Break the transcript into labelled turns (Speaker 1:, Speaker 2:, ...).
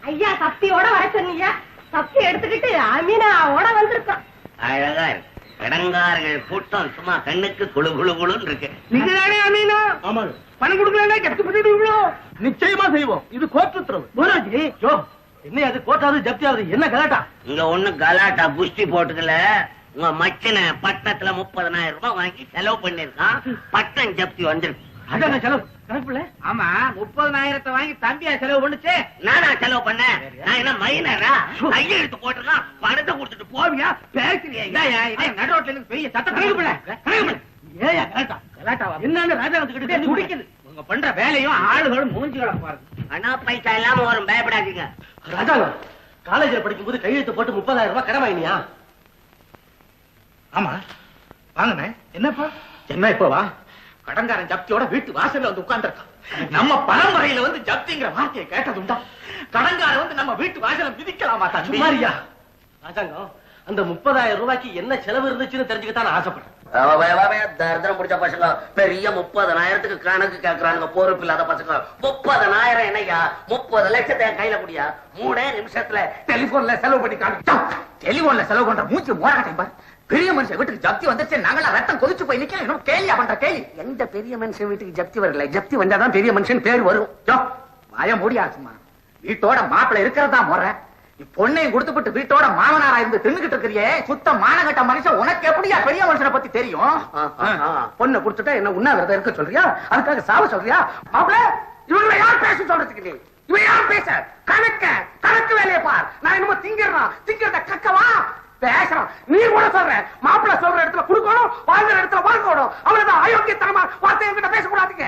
Speaker 1: ஐயா சக்தியோட வர சொன்னீங்க, சக்தி எடுத்துக்கிட்டு அமீனாவோட வந்திருக்கோம்.
Speaker 2: அழகா இருக்கு. கடங்கார்கள் கூட்டம் சும்மா கண்ணுக்கு குழு குழு குழுன்னு இருக்கு.
Speaker 3: நீங்க தானே அமீனா?
Speaker 4: ஆமாங்க.
Speaker 3: பணம் கொடுக்கலன்னா கெட்டு பண்ணிடுவீங்களோ?
Speaker 4: நிச்சயமா செய்வோம். இது கோர்ட் உத்தரவு.
Speaker 3: போராஜி
Speaker 4: என்ன அது கோர்ட்டாவது ஜப்தியாவது என்ன கலாட்டா?
Speaker 2: இங்க ஒண்ணு கலாட்டா குஸ்தி போட்டுக்கல. உங்க மச்சனை பட்டணத்துல 30,000 ரூபாய் வாங்கி செலவு பண்ணிருக்கான். பட்டம் ஜப்தி வந்துருக்கு.
Speaker 4: அதான் செலவு கணக்குல.
Speaker 3: ஆமா 30,000 வாங்கி தம்பியா செலவு பண்ணுச்சு.
Speaker 2: நானா செலவு பண்ணேன்? நான் என்ன மைனரா? கையெழுத்து போட்டிருக்கான். பணத்தை கொடுத்துட்டு போவியா? பேசுறியா?
Speaker 3: நடுரோட்ல இருந்து பெரிய சட்டம்
Speaker 4: ஏயா கலாட்டா?
Speaker 3: கலாட்டாவா?
Speaker 4: என்னன்னு ராஜாங்கத்துக்கிட்ட துடிக்குது.
Speaker 3: உங்க பண்ற வேலையும் ஆளுகளும் மூஞ்சிகளை பாருங்க.
Speaker 2: அண்ணா பைசா இல்லாம வரும், பயப்படாதீங்க.
Speaker 4: ராஜாங்கம் காலேஜ்ல படிக்கும் போது கையெழுத்து போட்டு 30,000 ரூபாய் கடன் வாங்கினியா?
Speaker 3: ஆமா வாங்கண்ணே. என்னப்பா?
Speaker 4: என்ன இப்ப வா?
Speaker 3: கடன்காரன் ஜப்தியோட வீட்டு வாசல்ல வந்து உட்கார்ந்துருக்கான். நம்ம பரம்பரையில வந்து ஜப்திங்கிற வார்த்தையை கேட்டதுண்டா? கடன்காரன் வந்து நம்ம வீட்டு வாசல மிதிக்கலாமா தம்பி?
Speaker 4: சுமாரியா ராஜாங்கம், அந்த 30,000 ரூபாய்க்கு என்ன செலவு இருந்துச்சுன்னு தெரிஞ்சுக்கத்தான் நான் ஆசைப்படுறேன்.
Speaker 2: தரித்திரம் பிடிச்ச பசங்க பெரிய 30,000க்கு கணக்கு கேட்கறாங்க. பொறுப்பு இல்லாத பசங்க. 30,000 என்னையா? 30 லட்சத்தை கையில முடியா? 3 நிமிஷத்துல
Speaker 3: டெலிபோன்ல செலவு பண்ணி காமிச்சோம். டெலிபோன்ல செலவு பண்ற மூச்சு மோராட்டம் பாரு. பெரிய மனுஷன் வீட்டுக்கு ஜப்தி வந்துச்சு, நாங்களா ரத்தம் கொதிச்சு போய் நிக்கல. இன்னும் கேலியா பண்ற கேலி.
Speaker 2: எந்த பெரிய மனுஷன் வீட்டுக்கு ஜப்தி வரல? ஜப்தி வந்தாதான் பெரிய மனுஷன் பேர் வரும்.
Speaker 3: வாய மூடியாச்சுமா. வீட்டோட மாப்பிள்ள இருக்கிறதா முறை. பொண்ணையும் கொடுத்துட்டு வீட்டோட மாமனாரா இருந்து தின்னுகிட்டு இருக்கிறியே, சுத்த மானகட்ட மனுஷன். உனக்கு எப்படியா பெரிய மனுஷனை பத்தி தெரியும்? பொண்ணை கொடுத்துட்டா என்ன உண்ணாவிரதம் இருக்க சொல்றியா? அதுக்காக சாவ சொல்றியா? மாப்பிள்ள இவங்களை யார் பேச சொல்றதுக்கு? இவன் யார் பேச? கணக்கு வேலையை பார். நான் என்னமோ திங்கிறத கக்கவா பேசுறான். நீ கூட சொல்ற மாப்பிள்ள சொல்ற இடத்துல கொடுக்கணும், வாழ்ந்த இடத்துல வாழ்க்கணும். அவ்வளவுதான். அயோக்கியத்தனமா வார்த்தை என்கிட்ட பேசக்கூடாதுங்க.